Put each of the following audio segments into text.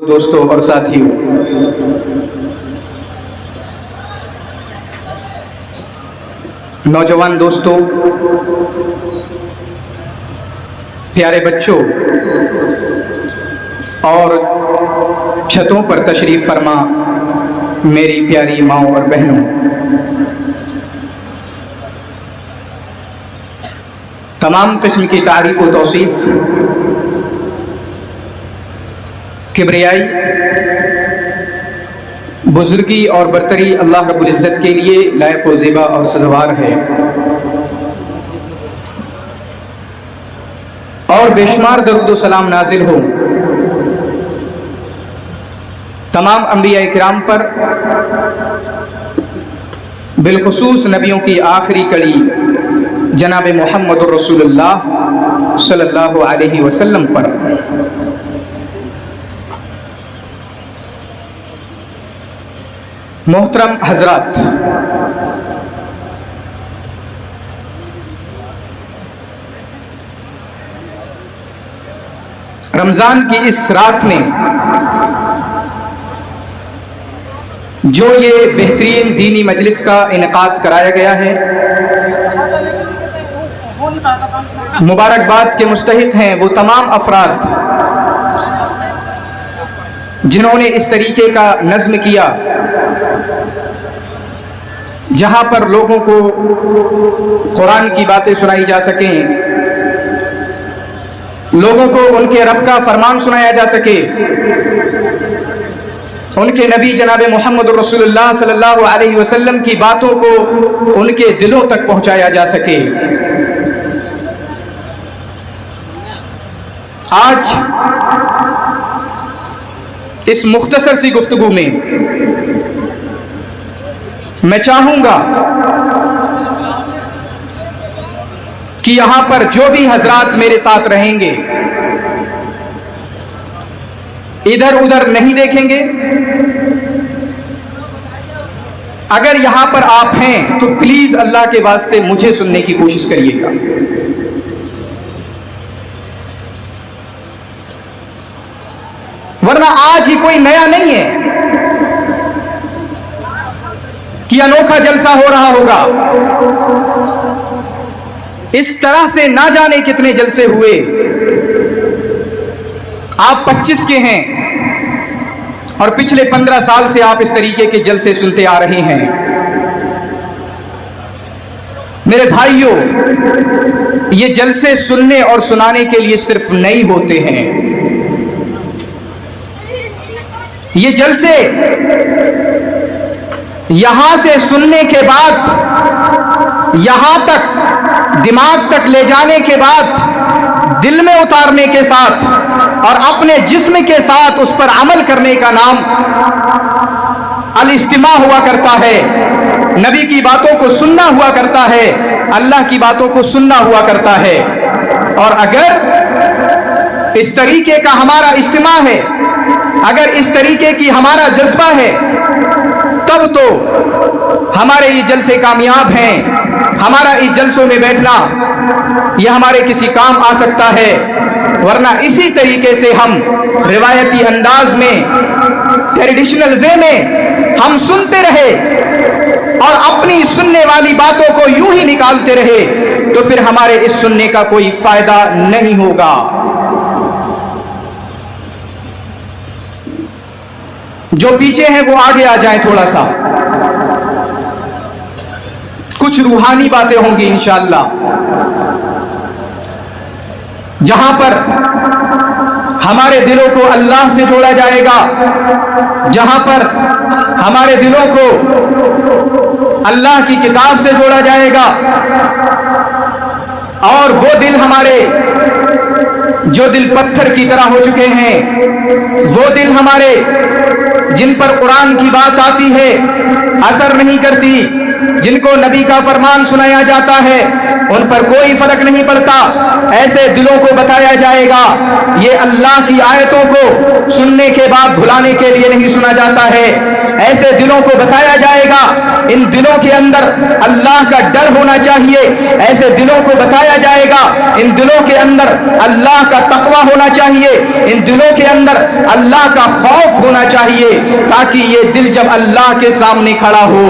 دوستوں اور ساتھیوں، نوجوان دوستوں، پیارے بچوں اور چھتوں پر تشریف فرما میری پیاری ماؤں اور بہنوں، تمام قسم کی تعریف و توصیف کبریائی، بزرگی اور برتری اللہ رب العزت کے لیے لائق و زیبا اور سزاوار ہے، اور بے شمار درود و سلام نازل ہو تمام انبیاء کرام پر، بالخصوص نبیوں کی آخری کڑی جناب محمد رسول اللہ صلی اللہ علیہ وسلم پر۔ محترم حضرات، رمضان کی اس رات میں جو یہ بہترین دینی مجلس کا انعقاد کرایا گیا ہے، مبارکباد کے مستحق ہیں وہ تمام افراد جنہوں نے اس طریقے کا نظم کیا جہاں پر لوگوں کو قرآن کی باتیں سنائی جا سکیں، لوگوں کو ان کے رب کا فرمان سنایا جا سکے، ان کے نبی جناب محمد رسول اللہ صلی اللہ علیہ وسلم کی باتوں کو ان کے دلوں تک پہنچایا جا سکے۔ آج اس مختصر سی گفتگو میں میں چاہوں گا کہ یہاں پر جو بھی حضرات میرے ساتھ رہیں گے ادھر ادھر نہیں دیکھیں گے، اگر یہاں پر آپ ہیں تو پلیز اللہ کے واسطے مجھے سننے کی کوشش کریے گا۔ ورنہ آج ہی کوئی نیا نہیں ہے کہ انوکھا جلسہ ہو رہا ہوگا، اس طرح سے نہ جانے کتنے جلسے ہوئے۔ آپ 25 کے ہیں اور پچھلے 15 سال سے آپ اس طریقے کے جلسے سنتے آ رہے ہیں۔ میرے بھائیوں، یہ جلسے سننے اور سنانے کے لیے صرف نہیں ہوتے ہیں، یہ جلسے یہاں سے سننے کے بعد یہاں تک دماغ تک لے جانے کے بعد دل میں اتارنے کے ساتھ اور اپنے جسم کے ساتھ اس پر عمل کرنے کا نام الاستماع ہوا کرتا ہے، نبی کی باتوں کو سننا ہوا کرتا ہے، اللہ کی باتوں کو سننا ہوا کرتا ہے۔ اور اگر اس طریقے کا ہمارا استماع ہے، اگر اس طریقے کی ہمارا جذبہ ہے، تب تو ہمارے یہ جلسے کامیاب ہیں، ہمارا اس جلسوں میں بیٹھنا یہ ہمارے کسی کام آ سکتا ہے۔ ورنہ اسی طریقے سے ہم روایتی انداز میں، ٹریڈیشنل وے میں ہم سنتے رہے اور اپنی سننے والی باتوں کو یوں ہی نکالتے رہے تو پھر ہمارے اس سننے کا کوئی فائدہ نہیں ہوگا۔ جو پیچھے ہیں وہ آگے آ جائیں، تھوڑا سا کچھ روحانی باتیں ہوں گی انشاءاللہ، جہاں پر ہمارے دلوں کو اللہ سے جوڑا جائے گا، جہاں پر ہمارے دلوں کو اللہ کی کتاب سے جوڑا جائے گا، اور وہ دل ہمارے جو دل پتھر کی طرح ہو چکے ہیں، وہ دل ہمارے جن پر قرآن کی بات آتی ہے اثر نہیں کرتی، جن کو نبی کا فرمان سنایا جاتا ہے ان پر کوئی فرق نہیں پڑتا، ایسے دلوں کو بتایا جائے گا یہ اللہ کی آیتوں کو سننے کے بعد بھلانے کے لیے نہیں سنا جاتا ہے، ایسے دلوں کو بتایا جائے گا इन दिलों के अंदर अल्लाह का डर होना चाहिए, ऐसे दिलों को बताया जाएगा इन दिलों के अंदर अल्लाह का तकवा होना चाहिए, इन दिलों के अंदर अल्लाह का खौफ होना चाहिए, ताकि ये दिल जब अल्लाह के सामने खड़ा हो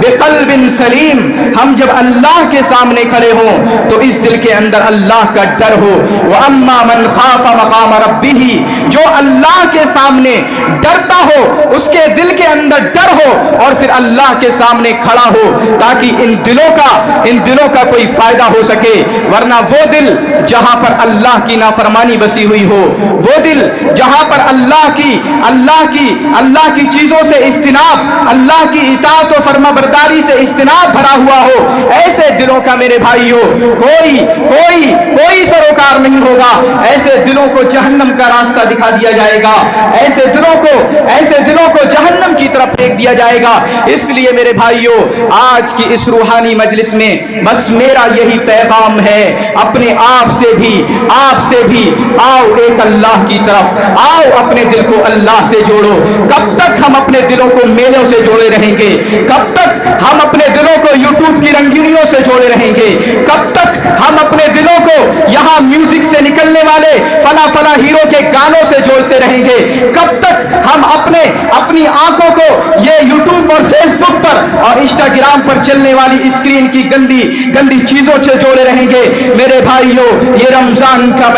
बेक़ल्बिन सलीम, हम जब अल्लाह के सामने खड़े हों तो इस दिल के अंदर अल्लाह का डर हो। व अम्मा मन खाफा मकाम रब्बिही, जो अल्लाह के सामने डरता हो, उसके दिल के अंदर डर हो और फिर अल्लाह के सामने खड़ा हो, ताकि इन दिलों का कोई फायदा हो सके। वरना वो दिल जहां पर अल्लाह की नाफरमानी बसी हुई हो, वो दिल जहां पर अल्लाह की चीजों से इज्तिनाब, अल्लाह की इताअत और फरमाबरदारी से इज्तिनाब भरा हुआ हो, ऐसे दिलों का मेरे भाइयों कोई सरोकार नहीं होगा। ऐसे दिलों को जहन्नम का रास्ता दिखा दिया जाएगा, ऐसे दिलों को जहन्नम की तरफ फेंक दिया जाएगा। इसलिए मेरे भाइयों, आज की इस रूहानी मजलिस में बस मेरा यही पैगाम है, अपने आप से भी आओ एक अल्लाह की तरफ, आओ अपने दिल को अल्लाह से जोड़ो। कब तक हम अपने दिलों को मेलों से जोड़े रहेंगे? कब तक हम अपने दिलों को यूट्यूब की रंगीनियों से जोड़े रहेंगे? कब तक हम अपने दिलों को यहाँ म्यूजिक से निकलने वाले फला हीरो के गानों से जोड़ते रहेंगे? कब तक हम अपनी आंखों को ये यूट्यूब और फेसबुक पर और इंस्टाग्राम पर चलने वाली स्क्रीन की गंदी चीजों से जोड़े रहेंगे? मेरे भाइयों, ये रमजान का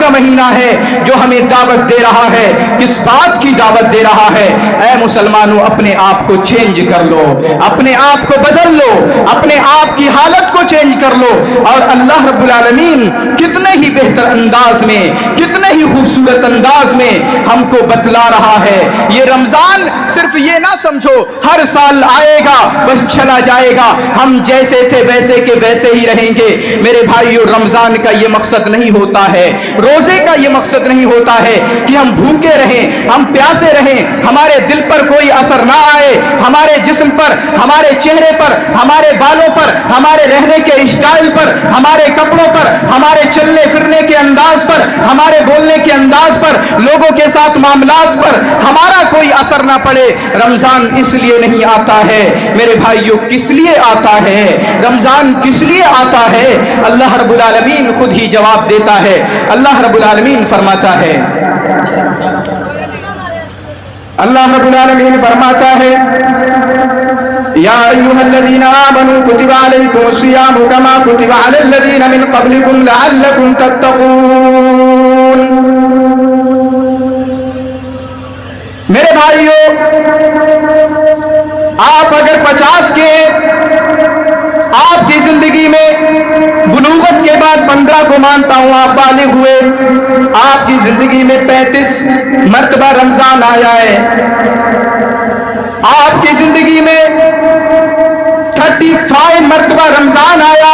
महीना है जो हमें दावत दे रहा है। किस बात की दावत दे रहा है? ऐ मुसलमानों, अपने आप को चेंज कर लो, अपने आप को बदल लो, अपने आप की हालत को चेंज कर लो। और अल्लाह रब्बुल आलमीन कितने ही बेहतर अंदाज में, कितने ही खूबसूरत अंदाज में हमको बतला रहा है। ये रमजान सिर्फ ये ना समझो हर साल आएगा बस चला जाएगा, हम जैसे थे वैसे के वैसे ही रहेंगे। मेरे भाइयों, रमजान का ये मकसद नहीं होता है, रोजे का ये मकसद नहीं होता है कि हम भूखे रहें, हम प्यासे रहें, हमारे दिल पर कोई असर ना आए, हमारे जिस्म पर, हमारे चेहरे पर, हमारे बालों पर, हमारे रहने के स्टाइल पर, हमारे कपड़ों पर, हमारे चलने फिरने के अंदाज पर, हमारे बोलने के अंदाज पर, लोगों के साथ मामलात पर हमारा कोई असर ना पड़े। रमजान इसलिए नहीं आता है मेरे भाइयों, किस लिए आता है? रमजान किस लिए आता है? अल्लाह रब्बुल आलमीन खुद ही जवाब देता है। अल्लाह रब्बुल आलमीन फरमाता है, या अय्युहल्लज़ीना आमनू कुतिबा अलैकुमुस्सियामु कमा कुतिबा अलल्लज़ीना मिन क़ब्लिकुम लअल्लकुम तत्तक़ून। मेरे भाइयों, आप अगर 50 के आपकी जिंदगी में बुलूगत के बाद 15 को मानता हूं आप बालिग हुए, आपकी जिंदगी में 35 मर्तबा रमजान आया है, आपकी जिंदगी में 35 मर्तबा रमजान आया,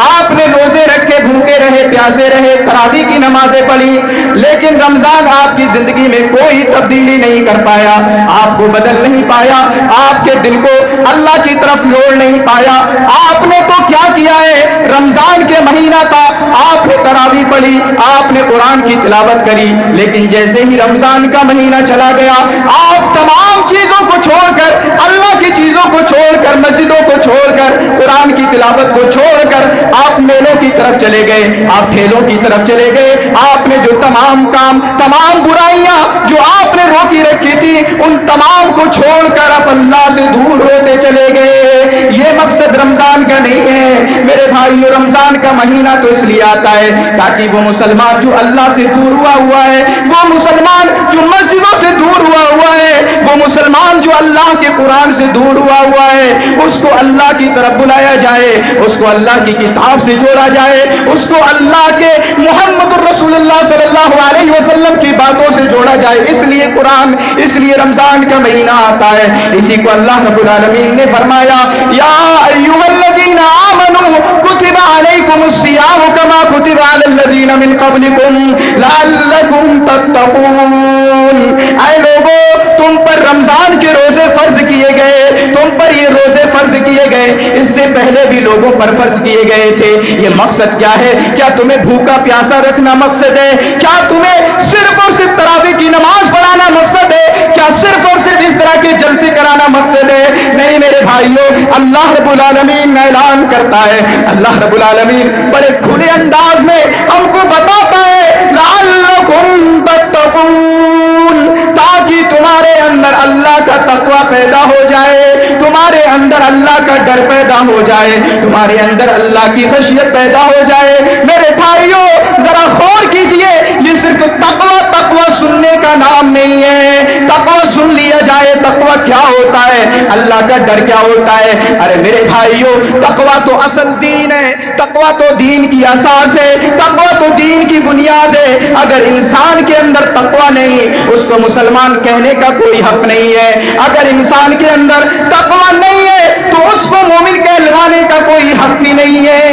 आपने रोजे रखे, भूखे रहे, प्यासे रहे, तरावी की नमाजें पढ़ी, लेकिन रमजान आपकी जिंदगी में कोई तब्दीली नहीं कर पाया, आपको बदल नहीं पाया, आपके दिल को अल्लाह की तरफ मोड़ नहीं पाया। आपने तो क्या किया है? रमजान के महीना था, आपने तरावी पढ़ी, आपने कुरान की तिलावत करी, लेकिन जैसे ही रमजान का महीना चला गया, आप तमाम चीजों को छोड़कर, अल्लाह की चीजों को छोड़कर, मस्जिदों को छोड़कर, कुरान की तिलावत को छोड़कर आप मेलों की तरफ चले गए, आप ठेलों की तरफ चले गए। आपने जो तमाम काम, तमाम बुराइयां जो आपने रोकी रखी थी, उन तमाम को छोड़कर आप अल्लाह से दूर होते चले गए। ये मकसद रमजान का नहीं है मेरे भाइयों। रमजान का महीना तो इसलिए आता है ताकि वो मुसलमान जो अल्लाह से दूर हुआ है, वो मुसलमान जो मस्जिदों से दूर हुआ है, वो मुसलमान जो अल्लाह के कुरान से दूर हुआ है, उसको अल्लाह की तरफ बुलाया जाए, उसको अल्लाह की किताब से जोड़ा जाए, उसको अल्लाह के मुहम्मद रसूलुल्लाह सल्लल्लाहु अलैहि वसल्लम की बातों से जोड़ा जाए। इसलिए कुरान, इसलिए रमजान का महीना आता है। इसी को अल्लाह रब्बुल आलमीन ने फरमाया, या अय्युहल्लज़ीना आमनू कुतिबा अलैकुमुस्सियामु कमा कुतिबा अलल्लज़ीना मिन क़ब्लिकुम लअल्लकुम तत्तक़ून। ऐ लोगों, तुम पर रमजान के रोजे फर्ज किए गए, तुम पर ये रोजे फर्ज किए गए, इससे पहले भी लोगों पर फर्ज किए गए थे। ये मकसद क्या है? क्या तुम्हें भूखा प्यासा रखना मकसद है? क्या तुम्हें सिर्फ और सिर्फ तरावी की नमाज पढ़ाना मकसद है? क्या सिर्फ और सिर्फ इस तरह के जलसे कराना हमारा मकसद है। नहीं मेरे भाइयों, अल्लाह रब्बुल आलमीन ऐलान करता है, अल्लाह रब्बुल आलमीन बड़े खुले अंदाज में हमको बताता है, लअल्लकुम तत्तकून, ताकि तुम्हारे अंदर अल्लाह का तकवा पैदा हो जाए, तुम्हारे अंदर अल्लाह का डर पैदा हो जाए, तुम्हारे अंदर अल्लाह की खशियत पैदा हो जाए। मेरे भाइयों जरा गौर कीजिए, ये सिर्फ तकवा तकवा सुनने का नाम नहीं है। तकवा सुन लिया जाए, तकवा क्या होता है, अल्लाह का डर क्या होता है? अरे मेरे भाइयों, तकवा तो असल दीन है, तकवा तो दीन की असास है, तकवा तो दीन की बुनियाद है। अगर इंसान के अंदर तकवा नहीं, उसको मुसलमान कहने का कोई हक नहीं है। अगर इंसान के अंदर तकवा नहीं है तो उसको मोमिन कहलवाने का कोई हक भी नहीं है।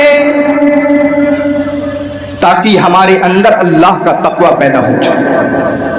ताकि हमारे अंदर अल्लाह का तकवा पैदा हो जाए।